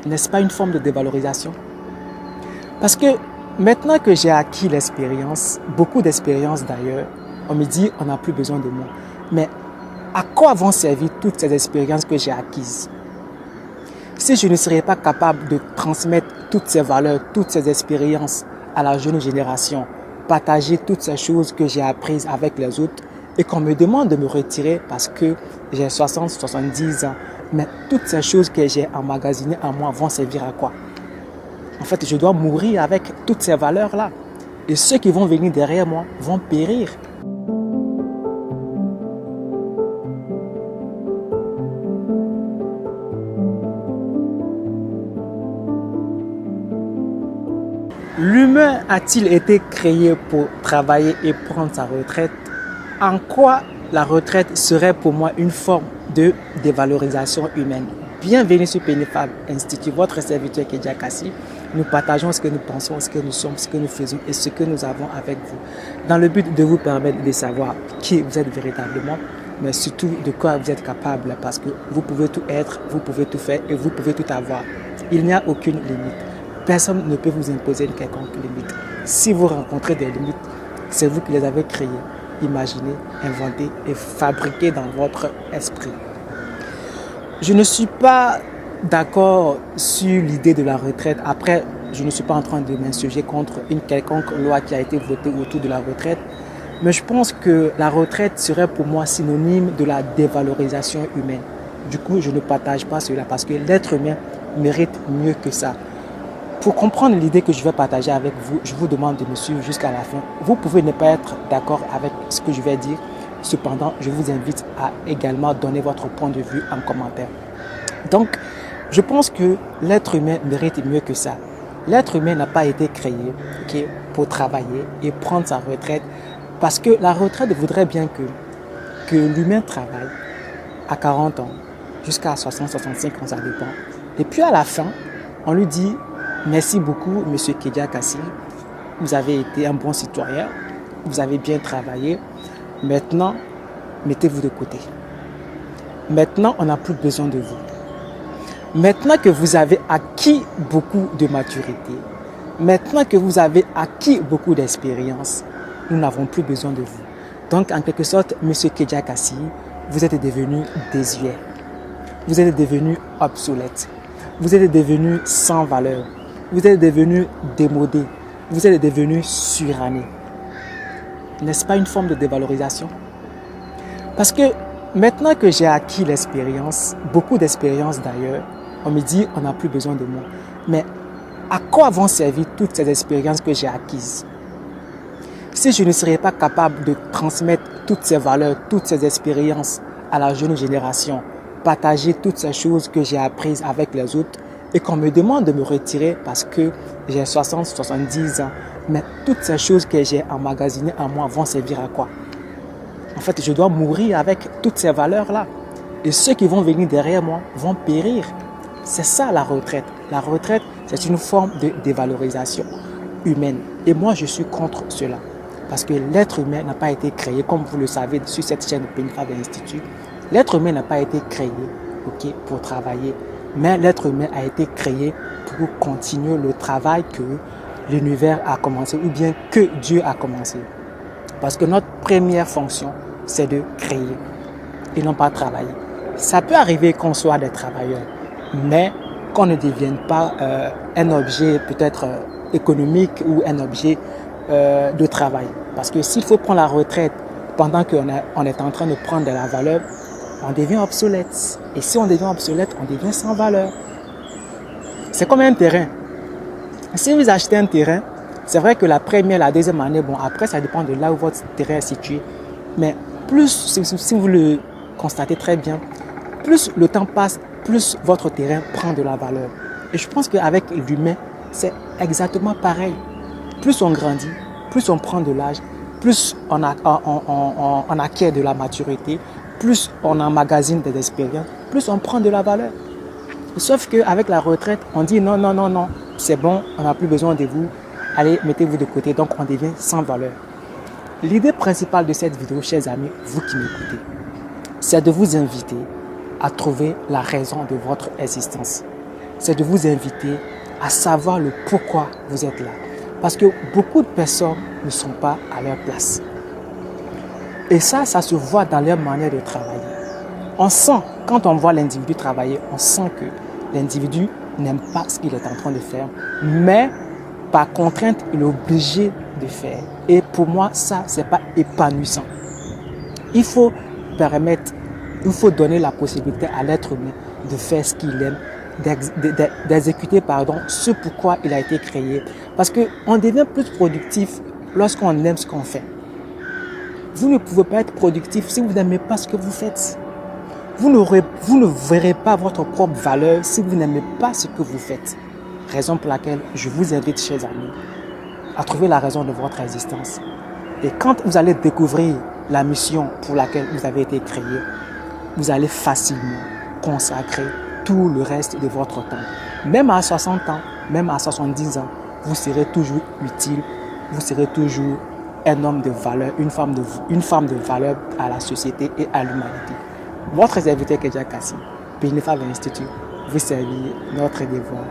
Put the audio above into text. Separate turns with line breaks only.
N'est-ce pas une forme de dévalorisation? Parce que maintenant que j'ai acquis l'expérience, beaucoup d'expérience d'ailleurs, on me dit on n'a plus besoin de moi. Mais à quoi vont servir toutes ces expériences que j'ai acquises? Si je ne serais pas capable de transmettre toutes ces valeurs, toutes ces expériences à la jeune génération, partager toutes ces choses que j'ai apprises avec les autres et qu'on me demande de me retirer parce que j'ai 60, 70 ans, mais toutes ces choses que j'ai emmagasinées en moi vont servir à quoi? En fait, je dois mourir avec toutes ces valeurs-là. Et ceux qui vont venir derrière moi vont périr. L'humain a-t-il été créé pour travailler et prendre sa retraite? En quoi la retraite serait pour moi une forme de dévalorisation humaine? Bienvenue sur Pennyfab Institute, votre serviteur Kedia Kassi. Nous partageons ce que nous pensons, ce que nous sommes, ce que nous faisons et ce que nous avons avec vous, dans le but de vous permettre de savoir qui vous êtes véritablement, mais surtout de quoi vous êtes capable, parce que vous pouvez tout être, vous pouvez tout faire et vous pouvez tout avoir. Il n'y a aucune limite. Personne ne peut vous imposer une quelconque limite. Si vous rencontrez des limites, c'est vous qui les avez créées, imaginées, inventées et fabriquées dans votre esprit. Je ne suis pas d'accord sur l'idée de la retraite. Après, je ne suis pas en train de m'insurger contre une quelconque loi qui a été votée autour de la retraite. Mais je pense que la retraite serait pour moi synonyme de la dévalorisation humaine. Du coup, je ne partage pas cela parce que l'être humain mérite mieux que ça. Pour comprendre l'idée que je vais partager avec vous, je vous demande de me suivre jusqu'à la fin. Vous pouvez ne pas être d'accord avec ce que je vais dire. Cependant, je vous invite à également donner votre point de vue en commentaire. Donc, je pense que l'être humain mérite mieux que ça. L'être humain n'a pas été créé pour travailler et prendre sa retraite parce que la retraite voudrait bien que l'humain travaille à 40 ans jusqu'à 60, 65 ans, ça dépend. Et puis à la fin, on lui dit merci beaucoup, monsieur Kedia Kassi. Vous avez été un bon citoyen. Vous avez bien travaillé. Maintenant, mettez-vous de côté. Maintenant, on n'a plus besoin de vous. Maintenant que vous avez acquis beaucoup de maturité, maintenant que vous avez acquis beaucoup d'expérience, nous n'avons plus besoin de vous. Donc, en quelque sorte, monsieur Kedia Kassi, vous êtes devenu désuet. Vous êtes devenu obsolète. Vous êtes devenu sans valeur. Vous êtes devenu démodé. Vous êtes devenu suranné. N'est-ce pas une forme de dévalorisation? Parce que maintenant que j'ai acquis l'expérience, beaucoup d'expérience d'ailleurs, on me dit on n'a plus besoin de moi. Mais à quoi vont servir toutes ces expériences que j'ai acquises? Si je ne serais pas capable de transmettre toutes ces valeurs, toutes ces expériences à la jeune génération, partager toutes ces choses que j'ai apprises avec les autres, et qu'on me demande de me retirer parce que j'ai 60, 70 ans, mais toutes ces choses que j'ai emmagasinées en moi vont servir à quoi? En fait, je dois mourir avec toutes ces valeurs-là. Et ceux qui vont venir derrière moi vont périr. C'est ça la retraite. La retraite, c'est une forme de dévalorisation humaine. Et moi, je suis contre cela. Parce que l'être humain n'a pas été créé, comme vous le savez sur cette chaîne Pennyfab Institute, l'être humain n'a pas été créé pour travailler. Mais l'être humain a été créé pour continuer le travail que l'univers a commencé ou bien que Dieu a commencé. Parce que notre première fonction, c'est de créer et non pas travailler. Ça peut arriver qu'on soit des travailleurs, mais qu'on ne devienne pas un objet peut-être économique ou un objet de travail. Parce que s'il faut prendre la retraite pendant qu'on est en train de prendre de la valeur, on devient obsolète. Et si on devient obsolète, on devient sans valeur. C'est comme un terrain. Si vous achetez un terrain, c'est vrai que la première, la deuxième année, bon, après, ça dépend de là où votre terrain est situé. Mais plus, si vous le constatez très bien, plus le temps passe, plus votre terrain prend de la valeur. Et je pense qu'avec l'humain, c'est exactement pareil. Plus on grandit, plus on prend de l'âge, plus on acquiert de la maturité, plus on emmagasine des expériences, plus on prend de la valeur. Sauf qu'avec la retraite, on dit non, non, non, non, c'est bon, on n'a plus besoin de vous, allez, mettez-vous de côté, donc on devient sans valeur. L'idée principale de cette vidéo, chers amis, vous qui m'écoutez, c'est de vous inviter à trouver la raison de votre existence. c'est de vous inviter à savoir le pourquoi vous êtes là. Parce que beaucoup de personnes ne sont pas à leur place. Et ça se voit dans leur manière de travailler. On sent, quand on voit l'individu travailler, on sent que l'individu n'aime pas ce qu'il est en train de faire, mais par contrainte, il est obligé de faire. Et pour moi, ça, c'est pas épanouissant. Il faut donner la possibilité à l'être humain de faire ce qu'il aime, d'exécuter ce pourquoi il a été créé. Parce qu'on devient plus productif lorsqu'on aime ce qu'on fait. Vous ne pouvez pas être productif si vous n'aimez pas ce que vous faites. Vous ne verrez pas votre propre valeur si vous n'aimez pas ce que vous faites. Raison pour laquelle je vous invite, chers amis, à trouver la raison de votre existence. Et quand vous allez découvrir la mission pour laquelle vous avez été créé, vous allez facilement consacrer tout le reste de votre temps. Même à 60 ans, même à 70 ans, vous serez toujours utile, vous serez toujours un homme de valeur, une femme de valeur à la société et à l'humanité. Votre serviteur Kedja Kassi, Pénifa Institut, vous servir notre devoir.